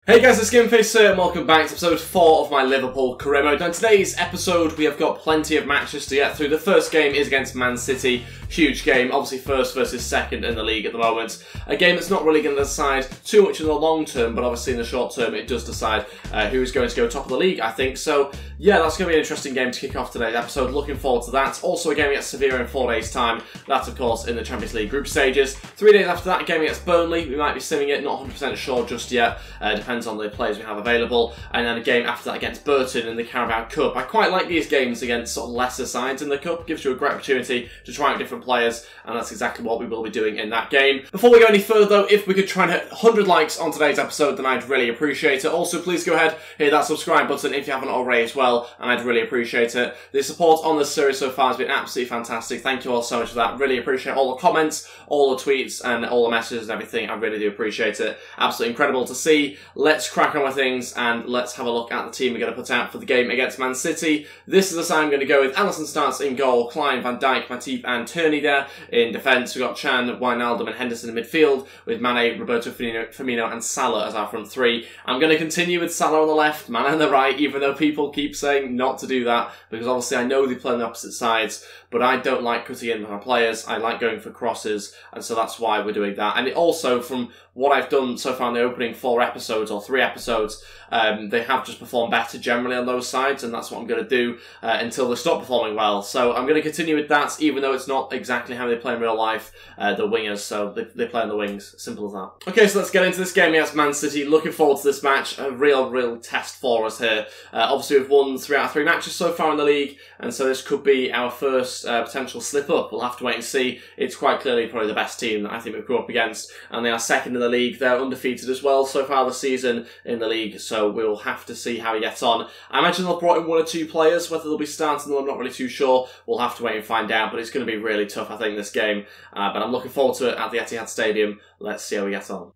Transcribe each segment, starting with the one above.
Hey guys, it's Gameface here and welcome back to episode 4 of my Liverpool career mode. Now in today's episode we have got plenty of matches to get through. The first game is against Man City, huge game, obviously first versus second in the league at the moment. A game that's not really going to decide too much in the long term, but obviously in the short term it does decide who is going to go top of the league, I think. So yeah, that's going to be an interesting game to kick off today's episode, looking forward to that. Also a game against Sevilla in 4 days time, that's of course in the Champions League group stages. 3 days after that, a game against Burnley, we might be simming it, not 100% sure just yet, depends on the players we have available, and then a game after that against Burton in the Carabao Cup. I quite like these games against sort of lesser sides in the Cup, gives you a great opportunity to try out different players, and that's exactly what we will be doing in that game. Before we go any further though, if we could try and hit 100 likes on today's episode, then I'd really appreciate it. Also, please go ahead, hit that subscribe button if you haven't already as well, and I'd really appreciate it. The support on this series so far has been absolutely fantastic. Thank you all so much for that. Really appreciate all the comments, all the tweets, and all the messages and everything. I really do appreciate it. Absolutely incredible to see. Let's crack on with things and let's have a look at the team we're going to put out for the game against Man City. This is the side I'm going to go with. Alisson starts in goal, Klein, Van Dijk, Matip and Tierney there. In defence we've got Chan, Wijnaldum and Henderson in midfield, with Mane, Roberto Firmino and Salah as our front three. I'm going to continue with Salah on the left, Mane on the right, even though people keep saying not to do that, because obviously I know they play on the opposite sides, but I don't like cutting in with our players. I like going for crosses, and so that's why we're doing that. And it also, from what I've done so far in the opening 4 episodes, or 3 episodes, they have just performed better generally on those sides, and that's what I'm going to do until they stop performing well. So I'm going to continue with that, even though it's not exactly how they play in real life, the wingers, so they play on the wings. Simple as that. Okay, so let's get into this game against Man City. Looking forward to this match. A real test for us here. Obviously, we've won 3 out of 3 matches so far in the league, and so this could be our first potential slip up. We'll have to wait and see. It's quite clearly probably the best team that I think we've come up against, and they are second in the league. They're undefeated as well so far this season in the league, so we'll have to see how he gets on. I imagine they'll brought in 1 or 2 players. Whether they'll be starting them, I'm not really too sure. We'll have to wait and find out, but it's going to be really tough, I think, this game. But I'm looking forward to it at the Etihad Stadium. Let's see how we get on.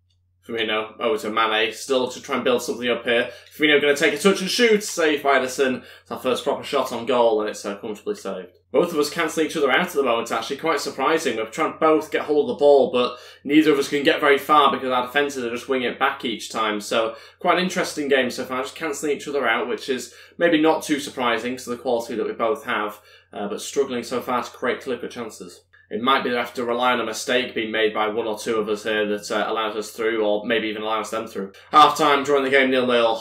Firmino over to Mane, still to try and build something up here. Firmino going to take a touch and shoot, saved by Edison. It's our first proper shot on goal, and it's comfortably saved. Both of us cancelling each other out at the moment, actually, quite surprising. We're trying to both get hold of the ball, but neither of us can get very far because our defences are just winging it back each time. So, quite an interesting game so far, just cancelling each other out, which is maybe not too surprising to the quality that we both have, but struggling so far to create clear-cut chances. It might be that I have to rely on a mistake being made by 1 or 2 of us here that allows us through, or maybe even allows them through. Half-time, drawing the game 0-0.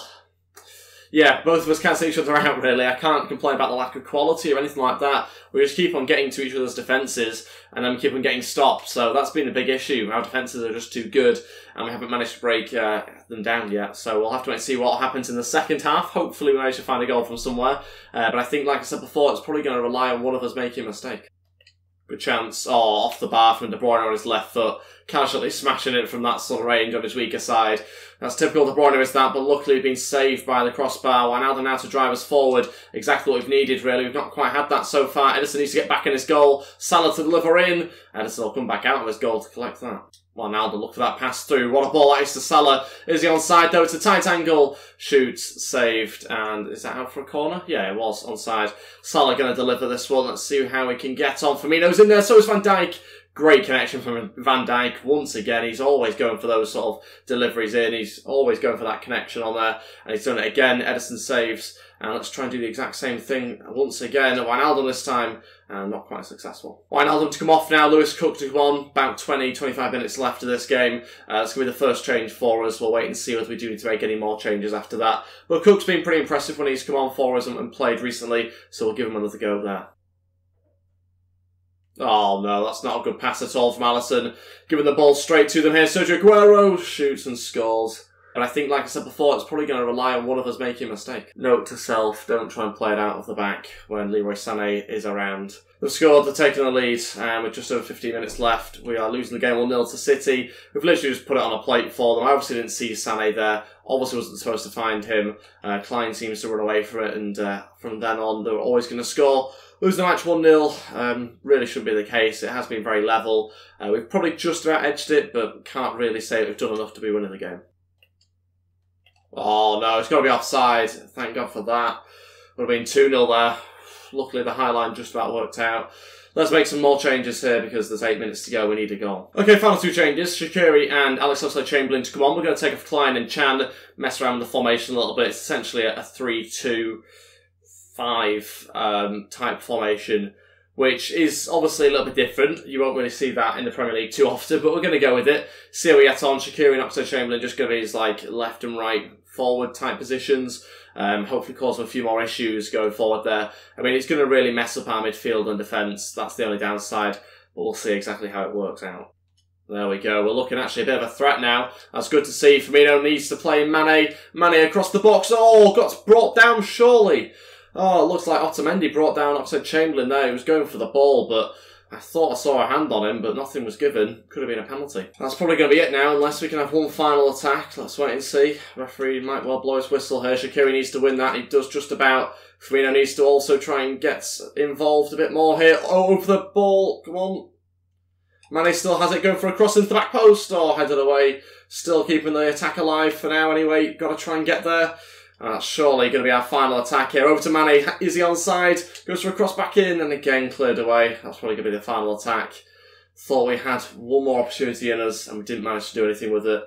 Yeah, both of us cancel each other out, really. I can't complain about the lack of quality or anything like that. We just keep on getting to each other's defences, and then we keep on getting stopped. So that's been a big issue. Our defences are just too good, and we haven't managed to break them down yet. So we'll have to wait and see what happens in the second half. Hopefully we manage to find a goal from somewhere. But I think, like I said before, it's probably going to rely on one of us making a mistake. Good chance, off the bar from De Bruyne on his left foot, casually smashing it from that sort of range on his weaker side. That's typical De Bruyne is that, but luckily been saved by the crossbar. Wijnaldum now to drive us forward, exactly what we've needed really. We've not quite had that so far. Edison needs to get back in his goal, Salah to deliver in. Edison will come back out of his goal to collect that. Wijnaldum, look for that pass through. What a ball that is to Salah. Is he onside though? It's a tight angle. Shoots, saved, and is that out for a corner? Yeah, it was onside. Salah going to deliver this one. Let's see how he can get on. Firmino's in there, so is Van Dijk. Great connection from Van Dijk. Once again, he's always going for those sort of deliveries in. He's always going for that connection on there. And he's done it again. Edison saves. And let's try and do the exact same thing once again. Wijnaldum this time. And not quite successful. Wijnaldum to come off now. Lewis Cook to come on. About 20-25 minutes left of this game. That's going to be the first change for us. We'll wait and see whether we do need to make any more changes after that. But Cook's been pretty impressive when he's come on for us and played recently. So we'll give him another go there. Oh no, that's not a good pass at all from Alisson. Giving the ball straight to them here. Sergio Aguero shoots and scores. But I think, like I said before, it's probably going to rely on one of us making a mistake. Note to self, don't try and play it out of the back when Leroy Sané is around. They've scored, they're taking the lead, and with just over 15 minutes left, we are losing the game 1-0 to City. We've literally just put it on a plate for them. I obviously didn't see Sané there. Obviously wasn't supposed to find him. Klein seems to run away from it, and from then on, they were always going to score. Losing the match 1-0 really shouldn't be the case. It has been very level. We've probably just about edged it, but can't really say we've done enough to be winning the game. Oh no, it's got to be offside. Thank God for that. Would have been 2-0 there. Luckily the high line just about worked out. Let's make some more changes here because there's 8 minutes to go. We need a goal. Okay, final 2 changes. Shaqiri and Alex Oxlade-Chamberlain to come on. We're going to take off Klein and Chan, mess around with the formation a little bit. It's essentially a 3-2-5 type formation, which is obviously a little bit different. You won't really see that in the Premier League too often, but we're going to go with it. See how we get on. Shaqiri and Oxlade-Chamberlain just going to be his left and right forward type positions. Hopefully cause him a few more issues going forward there. I mean, it's going to really mess up our midfield and defence. That's the only downside, but we'll see exactly how it works out. There we go. We're looking actually a bit of a threat now. That's good to see. Firmino needs to play Mane. Mane across the box. Oh, got brought down surely. Oh, it looks like Otamendi brought down Oxlade-Chamberlain there. He was going for the ball, but I thought I saw a hand on him, but nothing was given. Could have been a penalty. That's probably going to be it now, unless we can have one final attack. Let's wait and see. Referee might well blow his whistle here. Shaqiri needs to win that. He does just about. Firmino needs to also try and get involved a bit more here. Oh, over the ball. Come on. Mane still has it, going for a cross into the back post. Oh, headed away. Still keeping the attack alive for now anyway. Got to try and get there. That's surely going to be our final attack here. Over to Mane. Is he onside? Goes for a cross back in and again cleared away. That's probably going to be the final attack. Thought we had one more opportunity in us and we didn't manage to do anything with it.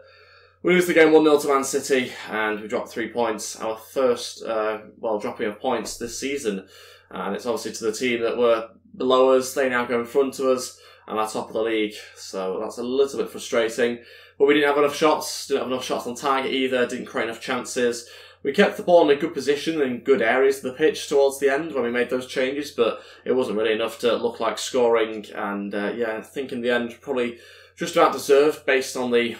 We lose the game 1-0 to Man City and we dropped 3 points. Our first, dropping of points this season. And it's obviously to the team that were below us. They now go in front of us and are top of the league. So that's a little bit frustrating. But we didn't have enough shots. Didn't have enough shots on target either. Didn't create enough chances. We kept the ball in a good position in good areas of the pitch towards the end when we made those changes, but it wasn't really enough to look like scoring. And I think in the end, probably just about deserved based on the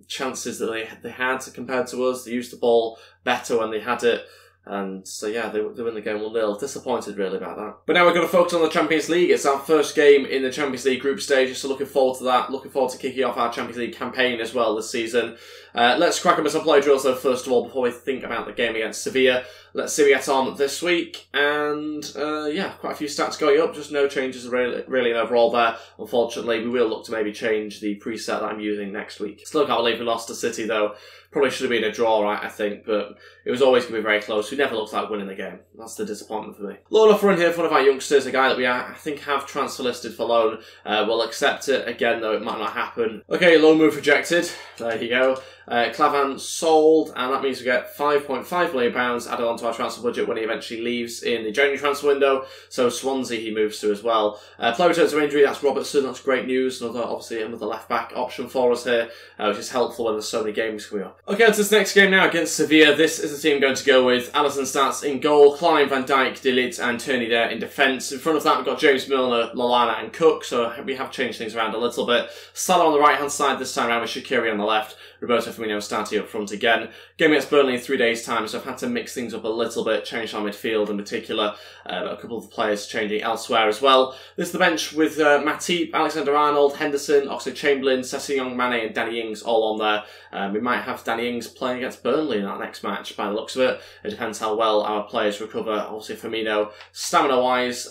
chances that they had compared to us. They used the ball better when they had it. And so, yeah, they win the game 1-0. Disappointed, really, about that. But now we're going to focus on the Champions League. It's our first game in the Champions League group stage, so looking forward to that. Looking forward to kicking off our Champions League campaign as well this season. Let's crack on with some play drills, though, first of all, before we think about the game against Sevilla. Let's see how we get on this week. And, quite a few stats going up. Just no changes really overall there. Unfortunately, we will look to maybe change the preset that I'm using next week. Still can't believe we lost to City, though. Probably should have been a draw, right, I think, but it was always going to be very close. We never looked like winning the game. That's the disappointment for me. Loan offer in here for one of our youngsters, a guy that we, I think, have transfer listed for loan. We'll accept it again, though it might not happen. Okay, loan move rejected. There you go. Clavan sold, and that means we get £5.5 million added onto our transfer budget when he eventually leaves in the January transfer window. So Swansea he moves to as well. Player returns to injury, that's Robertson, that's great news. Obviously another left-back option for us here, which is helpful when there's so many games coming up. Okay, on to this next game now against Sevilla. This is the team I'm going to go with. Alisson starts in goal, Klein, Van Dijk, De Ligt and Tierney there in defence. In front of that we've got James Milner, Lallana and Cook, so we have changed things around a little bit. Salah on the right-hand side this time around with Shaqiri on the left. Roberto Firmino starting up front again. Game against Burnley in 3 days' time, so I've had to mix things up a little bit, change our midfield in particular. A couple of the players changing elsewhere as well. This is the bench with Matip, Alexander-Arnold, Henderson, Oxlade-Chamberlain, Sessegnon, Mane and Danny Ings all on there. We might have Danny Ings playing against Burnley in that next match by the looks of it. It depends how well our players recover. Obviously Firmino, stamina-wise,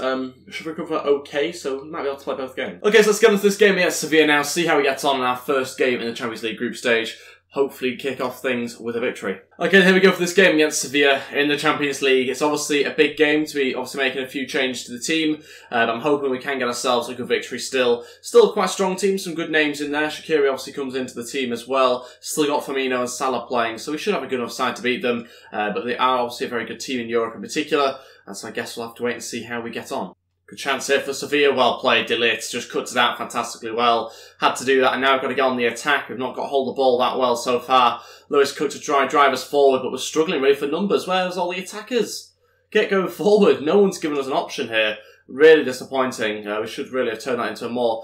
should recover okay, so we might be able to play both games. Okay, so let's get into this game against Sevilla now, see how we get on in our first game in the Champions League group stage. Hopefully kick off things with a victory. Okay, here we go for this game against Sevilla in the Champions League. It's obviously a big game to be obviously making a few changes to the team. I'm hoping we can get ourselves a good victory still. Still quite a strong team, some good names in there. Shaqiri obviously comes into the team as well. Still got Firmino and Salah playing, so we should have a good enough side to beat them. But they are obviously a very good team in Europe in particular, and so I guess we'll have to wait and see how we get on. Good chance here for Sevilla. Well played, De Ligt just cuts it out fantastically well. Had to do that, and now we've got to get on the attack. We've not got hold of the ball that well so far. Lewis Cook to try and drive us forward, but we're struggling really for numbers. Where's all the attackers? Get going forward. No one's given us an option here. Really disappointing. We should really have turned that into a more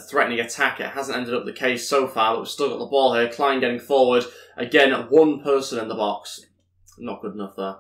threatening attack. It hasn't ended up the case so far, but we've still got the ball here. Klein getting forward. Again, one person in the box. Not good enough there.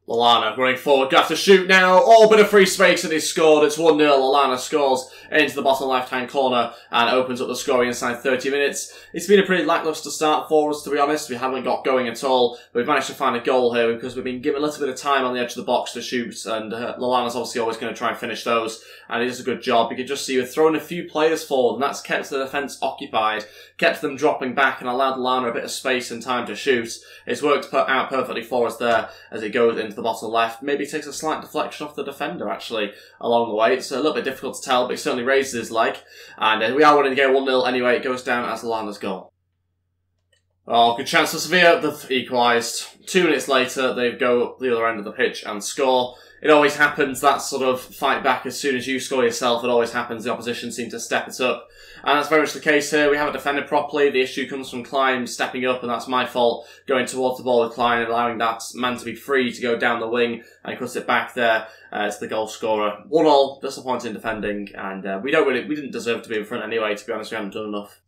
Lallana running forward, got to shoot now. Oh, bit of free space and he's scored. It's 1-0. Lallana scores into the bottom left-hand corner and opens up the scoring inside 30 minutes. It's been a pretty lacklustre start for us, to be honest. We haven't got going at all. We've managed to find a goal here because we've been given a little bit of time on the edge of the box to shoot, and Lallana's obviously always going to try and finish those, and he does a good job. You can just see we're throwing a few players forward, and that's kept the defence occupied, kept them dropping back, and allowed Lallana a bit of space and time to shoot. It's worked out perfectly for us there as it goes into into the bottom left. Maybe takes a slight deflection off the defender, actually, along the way. It's a little bit difficult to tell, but he certainly raises his leg. And we are winning the game 1-0 anyway. It goes down as Lallana's goal. Oh, good chance for Sevilla. They've equalised. 2 minutes later, they go up the other end of the pitch and score. It always happens, that sort of fight back as soon as you score yourself. It always happens. The opposition seem to step it up. And that's very much the case here. We haven't defended properly. The issue comes from Klein stepping up, and that's my fault, going towards the ball with Klein and allowing that man to be free to go down the wing and cuts it back there to the goal scorer. 1-1, disappointing defending, and we didn't deserve to be in front anyway, to be honest. We haven't done enough.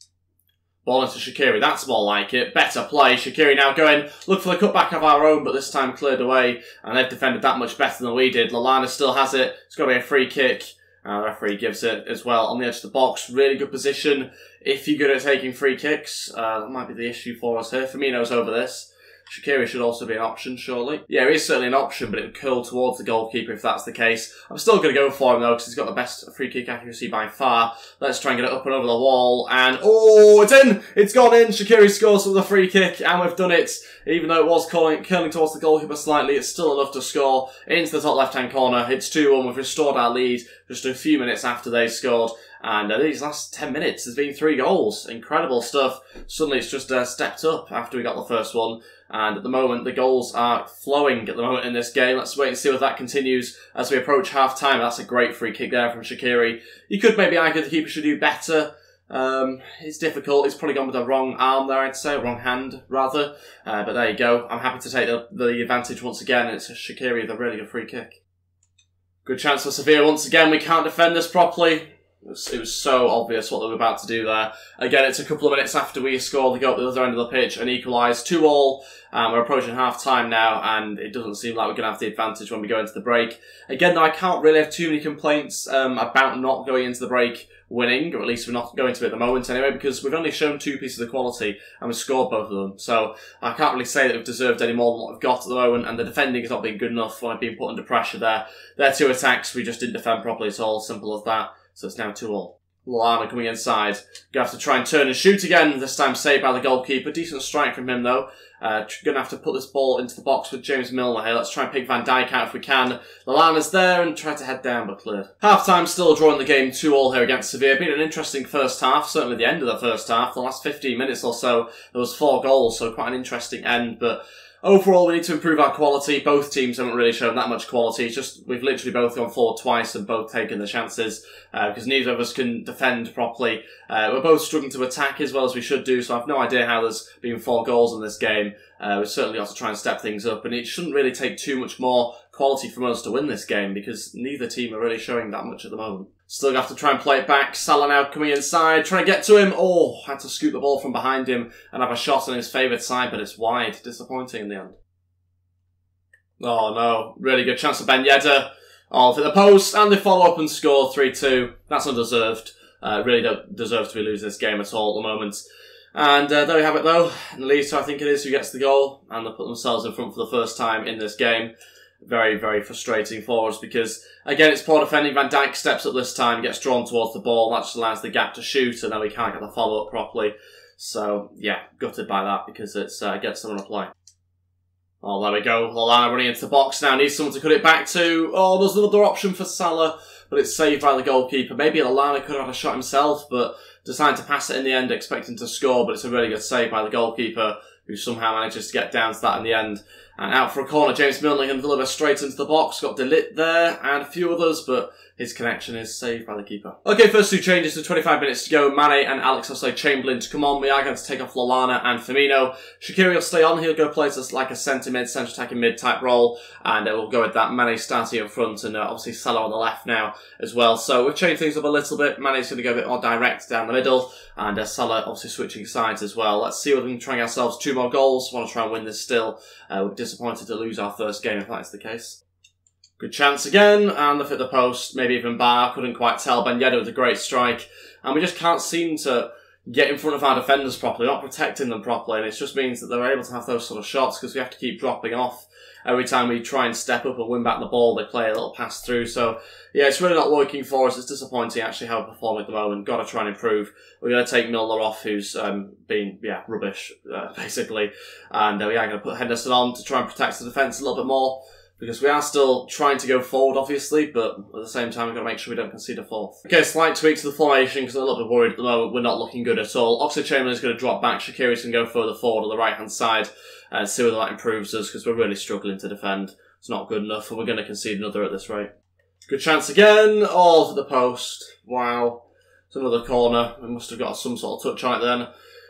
Ball into Shaqiri, that's more like it. Better play. Shaqiri now going, look for the cutback of our own, but this time cleared away, and they've defended that much better than we did. Lallana still has it. It's got to be a free kick. The referee gives it as well on the edge of the box. Really good position. If you're good at taking free kicks, that might be the issue for us here. Firmino's over this. Shaqiri should also be an option, surely. Yeah, he is certainly an option, but it would curl towards the goalkeeper if that's the case. I'm still going to go for him, though, because he's got the best free kick accuracy by far. Let's try and get it up and over the wall. And, oh, it's in! It's gone in! Shaqiri scores with a free kick, and we've done it. Even though it was curling towards the goalkeeper slightly, it's still enough to score into the top left-hand corner. It's 2-1. We've restored our lead just a few minutes after they scored. And these last 10 minutes, there's been 3 goals. Incredible stuff. Suddenly it's just stepped up after we got the first one. And at the moment, the goals are flowing at the moment in this game. Let's wait and see if that continues as we approach half-time. That's a great free kick there from Shaqiri. You could maybe argue the keeper should do better. It's difficult. He's probably gone with the wrong arm there, I'd say. Wrong hand, rather. But there you go. I'm happy to take the advantage once again. It's Shaqiri with a really good free kick. Good chance for Sevilla once again. We can't defend this properly. It was so obvious what they were about to do there. Again, it's a couple of minutes after we score. They go up the other end of the pitch and equalise 2-2. We're approaching half-time now, and it doesn't seem like we're going to have the advantage when we go into the break. Again, though, I can't really have too many complaints about not going into the break winning, or at least we're not going to at the moment anyway, because we've only shown 2 pieces of quality and we've scored both of them. So I can't really say that we've deserved any more than what we've got at the moment, and the defending has not been good enough when I've been put under pressure there. Their 2 attacks, we just didn't defend properly at all, simple as that. So it's now 2-2. Lallana coming inside. Gonna have to try and turn and shoot again, this time saved by the goalkeeper. Decent strike from him though. Gonna have to put this ball into the box with James Milner here. Let's try and pick Van Dijk out if we can. Lallana's there and try to head down, but cleared. Half-time, still drawing the game 2-2 here against Sevilla. Been an interesting first half, certainly the end of the first half. The last 15 minutes or so, there was 4 goals, so quite an interesting end, but overall, we need to improve our quality. Both teams haven't really shown that much quality. It's just we've literally both gone forward twice and both taken the chances because neither of us can defend properly. We're both struggling to attack as well as we should do, so I've no idea how there's been 4 goals in this game. We've certainly got to try and step things up, and it shouldn't really take too much more quality from us to win this game because neither team are really showing that much at the moment. Still have to try and play it back. Salah now coming inside, trying to get to him. Oh, had to scoop the ball from behind him and have a shot on his favoured side, but it's wide. Disappointing in the end. Oh no, really good chance for Ben Yedder. Oh, for the post, and they follow up and score 3-2. That's undeserved. Really don't deserve to be losing this game at all at the moment. And there we have it though. Nalito, I think it is, who gets the goal, and they put themselves in front for the first time in this game. Very, very frustrating for us because, again, it's poor defending. Van Dijk steps up this time, gets drawn towards the ball. That just allows the gap to shoot, and then we can't get the follow-up properly. So, yeah, gutted by that because it gets them on a play. Oh, there we go. Lallana running into the box now. Needs someone to cut it back to. Oh, there's another option for Salah, but it's saved by the goalkeeper. Maybe Lallana could have had a shot himself, but decided to pass it in the end, expecting to score, but it's a really good save by the goalkeeper, who somehow manages to get down to that in the end. And out for a corner, James Milner can deliver straight into the box. Got De Ligt there and a few others, but his connection is saved by the keeper. Okay, first 2 changes to 25 minutes to go. Mane and Alex Oxlade-Chamberlain to come on. We are going to take off Lallana and Firmino. Shaqiri will stay on. He'll go play as like a centre-mid, centre-attacking mid type role. And we'll go with that. Mane starting up front and obviously Salah on the left now as well. So we've changed things up a little bit. Mane's going to go a bit more direct down the middle. And Salah obviously switching sides as well. Let's see if we can try ourselves 2 more goals. Want to try and win this still. We're disappointed to lose our first game if that's the case. Good chance again, and they've hit the post, maybe even bar, couldn't quite tell. Ben Yedder with a great strike, and we just can't seem to get in front of our defenders properly, not protecting them properly, and it just means that they're able to have those sort of shots because we have to keep dropping off. Every time we try and step up and win back the ball, they play a little pass through, so yeah, it's really not working for us. It's disappointing actually how we perform at the moment. Got to try and improve. We're going to take Milner off, who's been, rubbish, basically, and we are going to put Henderson on to try and protect the defence a little bit more. because we are still trying to go forward, obviously, but at the same time, we've got to make sure we don't concede a fourth. Okay, slight tweak to the formation, because I'm a little bit worried at the moment. We're not looking good at all. Oxlade-Chamberlain's going to drop back. Shaqiri's going to go further forward on the right-hand side and see whether that improves us, because we're really struggling to defend. It's not good enough, and we're going to concede another at this rate. Good chance again. All to the post. Wow. It's another corner. We must have got some sort of touch on it then.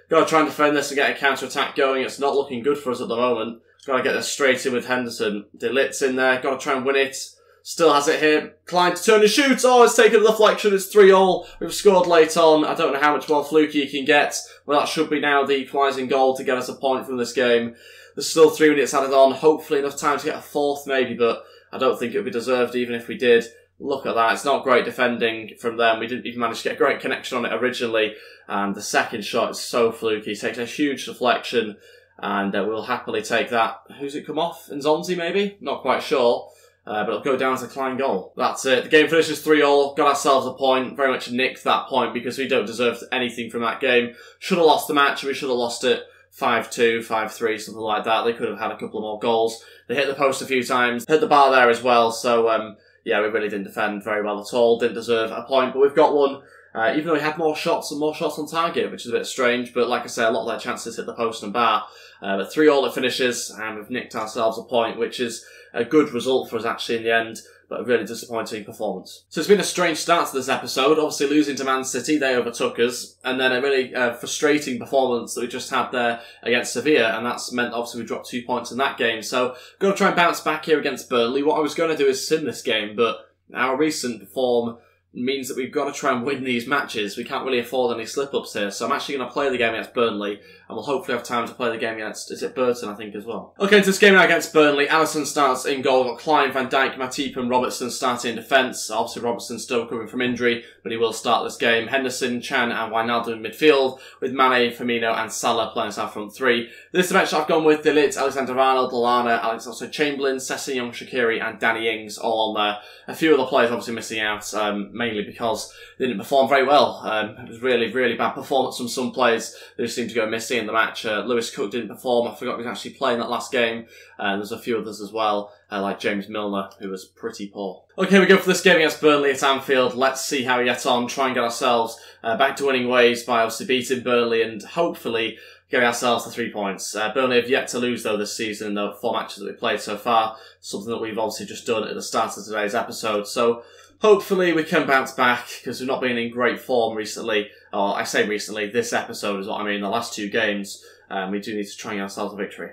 Got to try and defend this and get a counter-attack going. It's not looking good for us at the moment. Got to get this straight in with Henderson. De Ligt's in there. Got to try and win it. Still has it here. Klein to turn and shoot. Oh, it's taken the deflection. It's 3-3. We've scored late on. I don't know how much more fluky you can get. Well, that should be now the equalising goal to get us a point from this game. There's still 3 minutes added on. Hopefully enough time to get a fourth maybe, but I don't think it would be deserved even if we did. Look at that. It's not great defending from them. We didn't even manage to get a great connection on it originally. And the second shot is so fluky. It takes a huge deflection. And we'll happily take that. Who's it come off? Nzonzi maybe? Not quite sure. But it'll go down as a Klein goal. That's it. The game finishes 3-3. Got ourselves a point. Very much nicked that point because we don't deserve anything from that game. Should have lost the match. We should have lost it 5-2, 5-3, something like that. They could have had a couple of more goals. They hit the post a few times. Hit the bar there as well. So, yeah, we really didn't defend very well at all. Didn't deserve a point, but we've got one. Even though we had more shots and more shots on target, which is a bit strange. But like I say, a lot of their chances hit the post and bar. But 3-3 it finishes, and we've nicked ourselves a point, which is a good result for us actually in the end, but a really disappointing performance. So it's been a strange start to this episode. Obviously losing to Man City, they overtook us, and then a really frustrating performance that we just had there against Sevilla, and that's meant obviously we dropped 2 points in that game. So got to try and bounce back here against Burnley. What I was going to do is sim this game, but our recent form means that we've got to try and win these matches. We can't really afford any slip-ups here, so I'm actually going to play the game against Burnley, and we'll hopefully have time to play the game against, is it Burton, I think, as well. Okay, into this game now against Burnley. Alisson starts in goal. We've got Klein, Van Dijk, Matip and Robertson starting in defence. Obviously Robertson's still recovering from injury, but he will start this game. Henderson, Chan and Wijnaldum in midfield, with Mane, Firmino and Salah playing as our front three. This match I've gone with De Ligt, Alexander-Arnold, Lallana, Oxlade-Chamberlain, Sessegnon, Shaqiri and Danny Ings all on there. A few other players obviously missing out, mainly because they didn't perform very well. It was really, really bad performance from some players who seemed to go missing in the match. Lewis Cook didn't perform. I forgot he was actually playing that last game. There's a few others as well, like James Milner, who was pretty poor. Okay, we go for this game against Burnley at Anfield. Let's see how we get on. Try and get ourselves back to winning ways by obviously beating Burnley and hopefully getting ourselves to 3 points. Burnley have yet to lose though this season in the 4 matches that we've played so far. Something that we've obviously just done at the start of today's episode. So hopefully we can bounce back because we've not been in great form recently. Or I say recently, this episode is what I mean, the last 2 games. We do need to try and get ourselves a victory.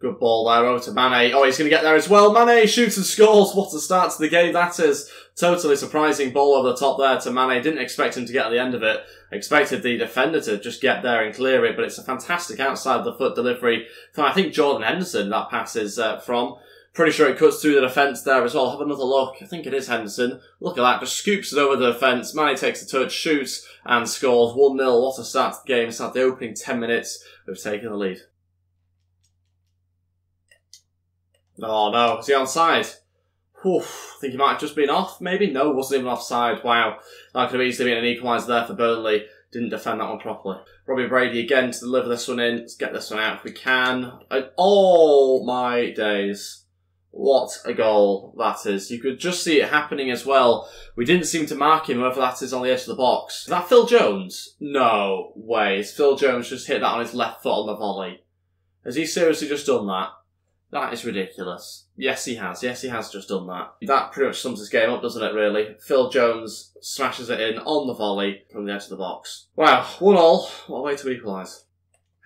Good ball there over to Mane. Oh, he's going to get there as well. Mane shoots and scores. What a start to the game that is. Totally surprising ball over the top there to Mane. Didn't expect him to get at the end of it. Expected the defender to just get there and clear it, but it's a fantastic outside the foot delivery from, I think, Jordan Henderson, that pass is from. Pretty sure it cuts through the defence there as well. Have another look. I think it is Henderson. Look at that. Just scoops it over the defence. Mane takes the touch, shoots and scores. 1-0. What a start to the game. It's at the opening 10 minutes. We've taken the lead. Oh no, is he onside? Oof, I think he might have just been off, maybe? No, wasn't even offside. Wow, that could have easily been an equaliser there for Burnley. Didn't defend that one properly. Robbie Brady again to deliver this one in. Let's get this one out if we can. Oh my days. What a goal that is. You could just see it happening as well. We didn't seem to mark him, whether that is on the edge of the box. Is that Phil Jones? No way. Has Phil Jones just hit that on his left foot on the volley? Has he seriously just done that? That is ridiculous. Yes, he has. Yes, he has just done that. That pretty much sums this game up, doesn't it, really? Phil Jones smashes it in on the volley from the edge of the box. Wow, 1-1. What a way to equalise.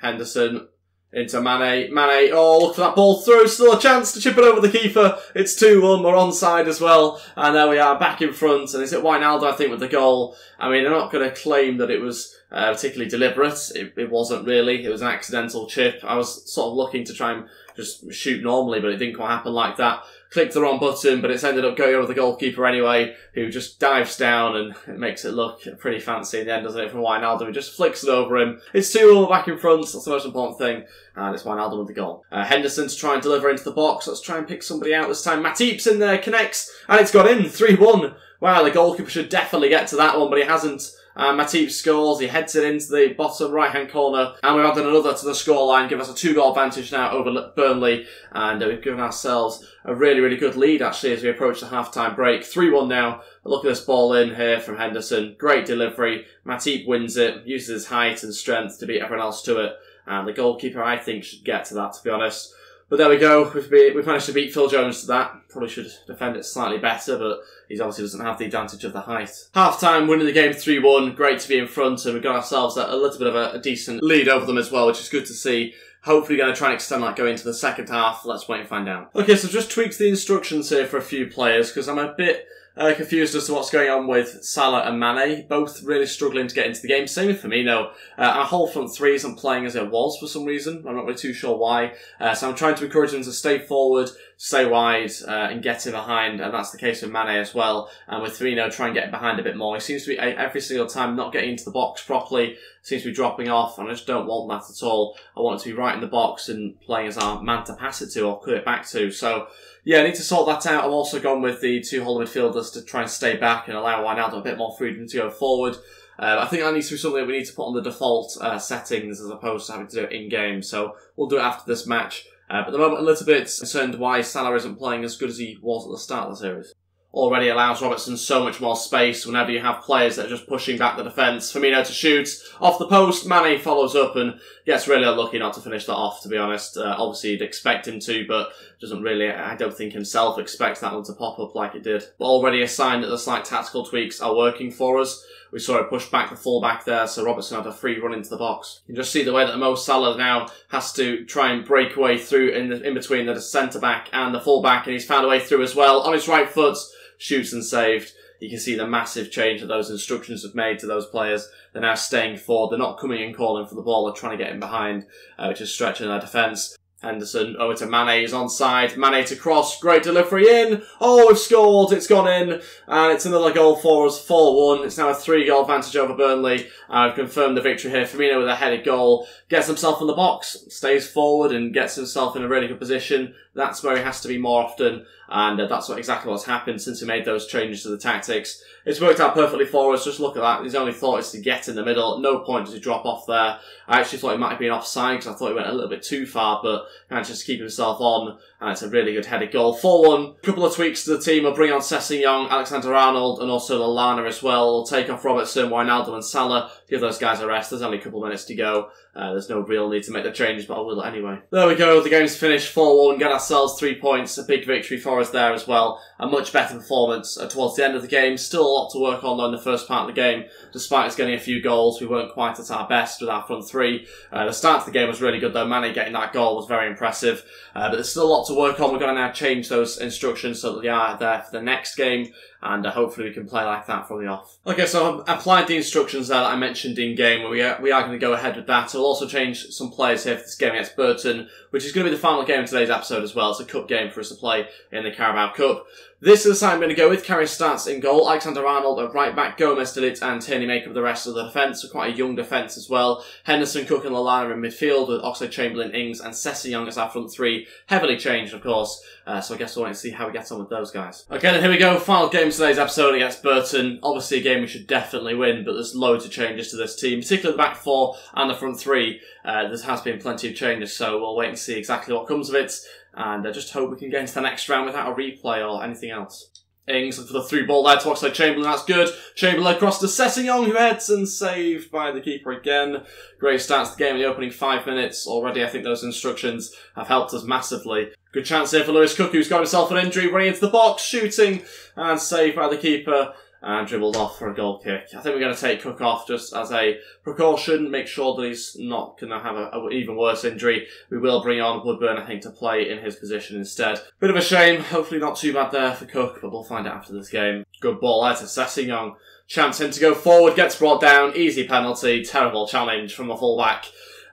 Henderson into Mane. Mane, oh, look for that ball through. Still a chance to chip it over the keeper. It's 2-1. We're onside as well. And there we are, back in front. And is it Wijnaldum, I think, with the goal? I mean, I'm not going to claim that it was particularly deliberate. It wasn't really. It was an accidental chip. I was sort of looking to try and just shoot normally, but it didn't quite happen like that. Clicked the wrong button, but it's ended up going over the goalkeeper anyway, who just dives down and it makes it look pretty fancy in the end, doesn't it, from Wijnaldum? He just flicks it over him. It's 2-1 back in front. That's the most important thing. And it's Wijnaldum with the goal. Henderson to try and deliver into the box. Let's try and pick somebody out this time. Matip's in there, connects, and it's got in. 3-1. Wow, the goalkeeper should definitely get to that one, but he hasn't. Matip scores, he heads it into the bottom right-hand corner, and we've added another to the scoreline, give us a 2-goal advantage now over Burnley, and we've given ourselves a really, really good lead, actually, as we approach the half-time break. 3-1 now. Look at this ball in here from Henderson. Great delivery. Matip wins it, uses his height and strength to beat everyone else to it, and the goalkeeper, I think, should get to that, to be honest. But there we go, we've managed to beat Phil Jones to that. Probably should defend it slightly better, but he obviously doesn't have the advantage of the height. Half-time, winning the game 3-1, great to be in front, and we've got ourselves a little bit of a decent lead over them as well, which is good to see. Hopefully going to try and extend that going into the second half. Let's wait and find out. Okay, so just tweaked the instructions here for a few players, because I'm a bit confused as to what's going on with Salah and Mane, both really struggling to get into the game. Same with Firmino. Our whole front three isn't playing as it was for some reason. I'm not really too sure why. So I'm trying to encourage them to stay forward, stay wide, and get in behind, and that's the case with Mane as well. And with Firmino, try and get behind a bit more. He seems to be, every single time, not getting into the box properly, seems to be dropping off, and I just don't want that at all. I want it to be right in the box and playing as our man to pass it to or cut it back to. So, yeah, I need to sort that out. I've also gone with the 2 holding midfielders to try and stay back and allow Wijnaldum a bit more freedom to go forward. I think that needs to be something that we need to put on the default settings as opposed to having to do it in-game. So we'll do it after this match. But at the moment, a little bit concerned why Salah isn't playing as good as he was at the start of the series. Already allows Robertson so much more space whenever you have players that are just pushing back the defence. Firmino to shoot off the post. Mane follows up and gets really unlucky not to finish that off, to be honest. Obviously, you'd expect him to, but doesn't really, I don't think himself expects that one to pop up like it did. But already a sign that the slight tactical tweaks are working for us. We saw it push back the full-back there, so Robertson had a free run into the box. You can just see the way that Mo Salah now has to try and break away through in between the centre-back and the full-back, and he's found a way through as well. On his right foot, shoots and saved. You can see the massive change that those instructions have made to those players. They're now staying forward. They're not coming and calling for the ball. They're trying to get in behind, which is stretching their defence. Henderson over to Mane, he's onside. Mane to cross, great delivery in. Oh, we've scored, it's gone in. And it's another goal for us, 4-1. It's now a 3-goal advantage over Burnley. I've confirmed the victory here. Firmino with a headed goal, gets himself in the box, stays forward and gets himself in a really good position. That's where he has to be more often, and that's exactly what's happened since he made those changes to the tactics. It's worked out perfectly for us. Just look at that. His only thought is to get in the middle. At no point does he drop off there. I actually thought he might have been offside because I thought he went a little bit too far, but managed to keep himself on, and it's a really good headed goal. 4-1. A couple of tweaks to the team. We'll bring on Sessegnon, Alexander-Arnold, and also Lallana as well. We'll take off Robertson, Wijnaldum and Salah. Give those guys a rest. There's only a couple of minutes to go. There's no real need to make the changes, but I will anyway. There we go. The game's finished 4-1. Get ourselves 3 points. A big victory for us there as well. A much better performance towards the end of the game. Still a lot to work on though in the first part of the game. Despite us getting a few goals, we weren't quite at our best with our front three. The start of the game was really good though. Mane getting that goal was very impressive. But there's still a lot to work on. We're going to now change those instructions so that they are there for the next game. And hopefully we can play like that from the off. Okay, so I've applied the instructions there that I mentioned in game. We are going to go ahead with that. We'll also change some players here for this game against Burton, which is going to be the final game of today's episode as well. It's a cup game for us to play in the Carabao Cup. This is the side I'm going to go with. Carrier starts in goal. Alexander-Arnold at right back. Gomez did it, and Tierney make up the rest of the defence. So quite a young defence as well. Henderson, Cook and Lallana in midfield with Oxlade-Chamberlain, Ings and Sessegnon as our front three. Heavily changed, of course. So I guess we'll wait and see how we get on with those guys. Okay, then here we go. Final game of today's episode against Burton. Obviously a game we should definitely win, but there's loads of changes to this team, particularly the back four and the front three. There has been plenty of changes, so we'll wait and see exactly what comes of it. And I just hope we can get into the next round without a replay or anything else. Ings for the through ball there to Oxlade-Chamberlain, that's good. Chamberlain across to Sessegnon, who heads and saved by the keeper again. Great start to the game in the opening 5 minutes. Already I think those instructions have helped us massively. Good chance here for Lewis Cook, who's got himself an injury, running into the box, shooting and saved by the keeper. And dribbled off for a goal kick. I think we're going to take Cook off just as a precaution, make sure that he's not going to have an even worse injury. We will bring on Woodburn, I think, to play in his position instead. Bit of a shame, hopefully not too bad there for Cook, but we'll find out after this game. Good ball there to Sessegnon. Chance him to go forward, gets brought down, easy penalty, terrible challenge from the full-back.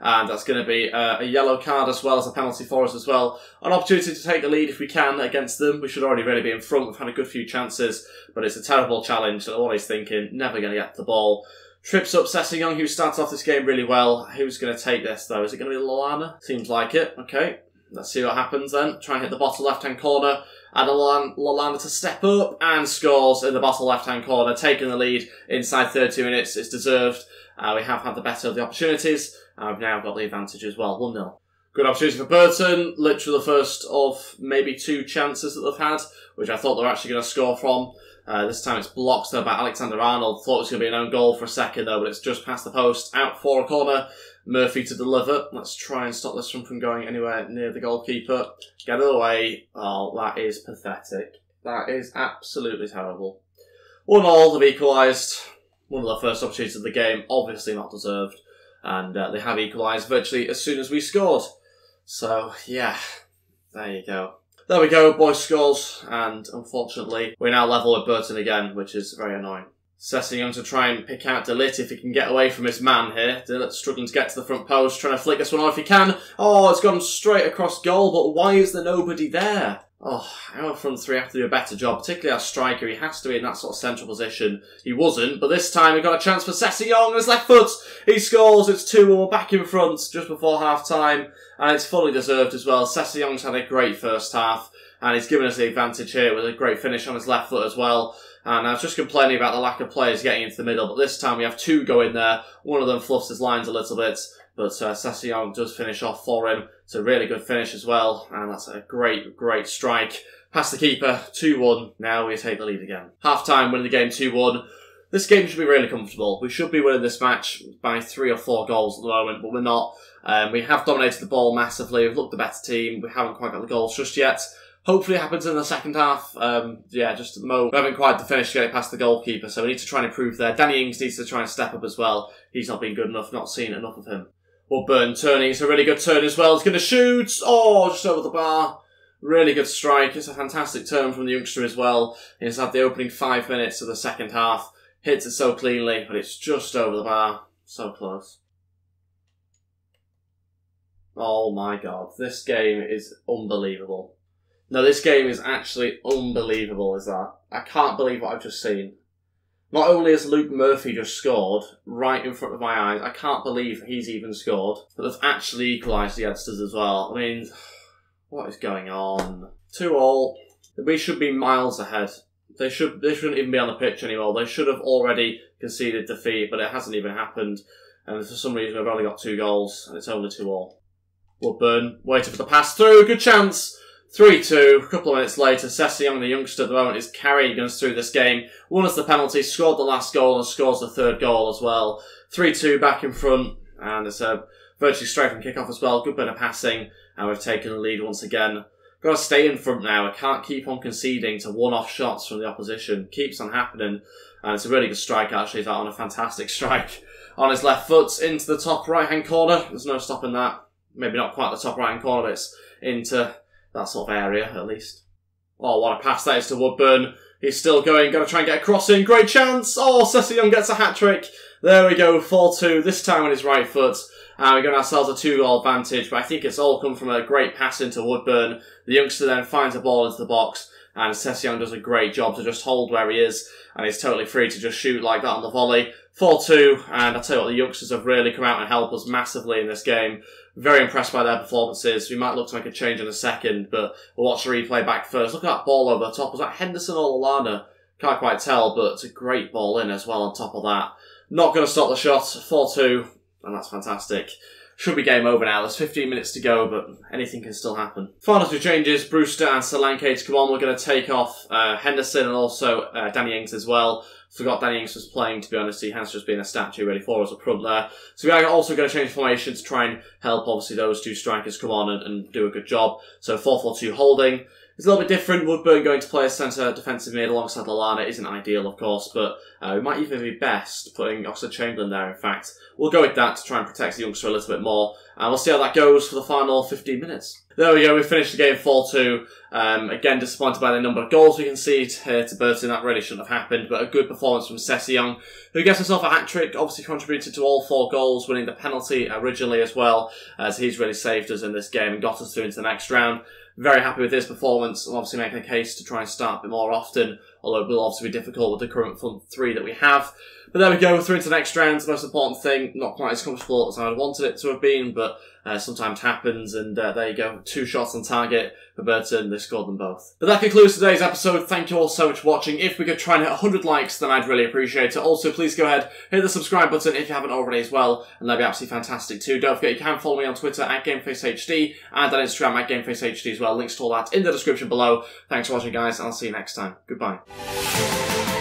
And that's going to be a yellow card as well as a penalty for us as well. An opportunity to take the lead if we can against them. We should already really be in front. We've had a good few chances, but it's a terrible challenge. So always thinking, never going to get the ball. Trips up Sessegnon, who starts off this game really well. Who's going to take this though? Is it going to be Lallana? Seems like it. Okay. Let's see what happens then. Try and hit the bottom left-hand corner. And Lallana to step up and scores in the bottom left-hand corner, taking the lead inside 30 minutes. It's deserved. We have had the better of the opportunities. And we've now got the advantage as well, 1-0. Good opportunity for Burton. Literally the first of maybe 2 chances that they've had, which I thought they were actually going to score from. This time it's blocked though by Alexander-Arnold. Thought it was going to be an own goal for a second though, but it's just past the post. Out for a corner. Murphy to deliver. Let's try and stop this one from going anywhere near the goalkeeper. Get it away. Oh, that is pathetic. That is absolutely terrible. 1-1, they've equalised. One of the first opportunities of the game. Obviously not deserved. And they have equalised virtually as soon as we scored. So, yeah. There you go. There we go, boys scores. And unfortunately, we're now level with Burton again, which is very annoying. Sessegnon to try and pick out De Ligt if he can get away from his man here. De Ligt struggling to get to the front post, trying to flick this one off if he can. Oh, it's gone straight across goal, but why is there nobody there? Oh, our front three have to do a better job, particularly our striker. He has to be in that sort of central position. He wasn't, but this time we got a chance for Sessegnon on his left foot. He scores, it's 2-1 back in front just before half-time, and it's fully deserved as well. Sessegnon's had a great first half, and he's given us the advantage here with a great finish on his left foot as well. And I was just complaining about the lack of players getting into the middle, but this time we have 2 go in there. One of them fluffs his lines a little bit, but Sessegnon does finish off for him. It's a really good finish as well, and that's a great, great strike. Past the keeper, 2-1. Now we take the lead again. Half-time, winning the game 2-1. This game should be really comfortable. We should be winning this match by 3 or 4 goals at the moment, but we're not. We have dominated the ball massively. We've looked the better team. We haven't quite got the goals just yet. Hopefully it happens in the second half. Yeah, just at the moment, we haven't quite finished getting past the goalkeeper, so we need to try and improve there. Danny Ings needs to try and step up as well. He's not been good enough, not seen enough of him. Well, Burton turning, it's a really good turn as well. He's going to shoot. Oh, just over the bar. Really good strike. It's a fantastic turn from the youngster as well. He's had the opening 5 minutes of the second half. Hits it so cleanly, but it's just over the bar. So close. Oh my god, this game is unbelievable. No, this game is actually unbelievable, is that? I can't believe what I've just seen. Not only has Luke Murphy just scored right in front of my eyes, I can't believe he's even scored, but they've actually equalised the youngsters as well. I mean, what is going on? 2-2. We should be miles ahead. They shouldn't even be on the pitch anymore. They should have already conceded defeat, but it hasn't even happened. And for some reason, we've only got 2 goals, and it's only 2-2. Woodburn waiting for the pass through. Good chance. 3-2. A couple of minutes later, Sessegnon, the youngster at the moment, is carrying us through this game. Won us the penalty, scored the last goal, and scores the 3rd goal as well. 3-2 back in front, and it's a virtually straight from kick-off as well. Good bit of passing, and we've taken the lead once again. Got to stay in front now. I can't keep on conceding to one-off shots from the opposition. Keeps on happening, and it's a really good strike actually. He's out on a fantastic strike on his left foot into the top right-hand corner. There's no stopping that. Maybe not quite the top right-hand corner, but it's into that sort of area, at least. Oh, what a pass that is to Woodburn. He's still going. Got to try and get a cross in. Great chance. Oh, Sessegnon gets a hat-trick. There we go. 4-2. This time on his right foot. And we're going to ourselves a 2-goal advantage. But I think it's all come from a great pass into Woodburn. The youngster then finds a ball into the box. And Sessegnon does a great job to just hold where he is. And he's totally free to just shoot like that on the volley. 4-2. And I'll tell you what, the youngsters have really come out and helped us massively in this game. Very impressed by their performances. We might look to make a change in a second, but we'll watch the replay back first. Look at that ball over the top. Was that Henderson or Lallana? Can't quite tell, but it's a great ball in as well on top of that. Not going to stop the shot. 4-2, and that's fantastic. Should be game over now. There's 15 minutes to go, but anything can still happen. Final 2 changes. Brewster and Solanke to come on. We're going to take off Henderson and also Danny Ings as well. Forgot Danny Ings was playing, to be honest. He has just been a statue really for us up front there. So we are also going to change formation to try and help, obviously, those 2 strikers come on and do a good job. So 4-4-2 holding. It's a little bit different. Woodburn going to play as centre defensive mid alongside Lallana isn't ideal, of course, but we might even be best putting Oxlade-Chamberlain there, in fact. We'll go with that to try and protect the youngster a little bit more. And we'll see how that goes for the final 15 minutes. There we go, we finished the game 4-2. Again, disappointed by the number of goals we conceded here to Burton. That really shouldn't have happened, but a good performance from Sessegnon, who gets himself a hat-trick, obviously contributed to all 4 goals, winning the penalty originally as well, as he's really saved us in this game and got us through into the next round. Very happy with his performance. I'm obviously making a case to try and start a bit more often, although it will obviously be difficult with the current front 3 that we have. But there we go, through into the next round. The most important thing, not quite as comfortable as I wanted it to have been, but sometimes happens, and there you go, 2 shots on target for Burton. They scored them both. But that concludes today's episode. Thank you all so much for watching. If we could try and hit 100 likes, then I'd really appreciate it. Also, please go ahead, hit the subscribe button if you haven't already as well, and that'd be absolutely fantastic too. Don't forget, you can follow me on Twitter at GameFaceHD, and on Instagram at GameFaceHD as well. Links to all that in the description below. Thanks for watching, guys, and I'll see you next time. Goodbye.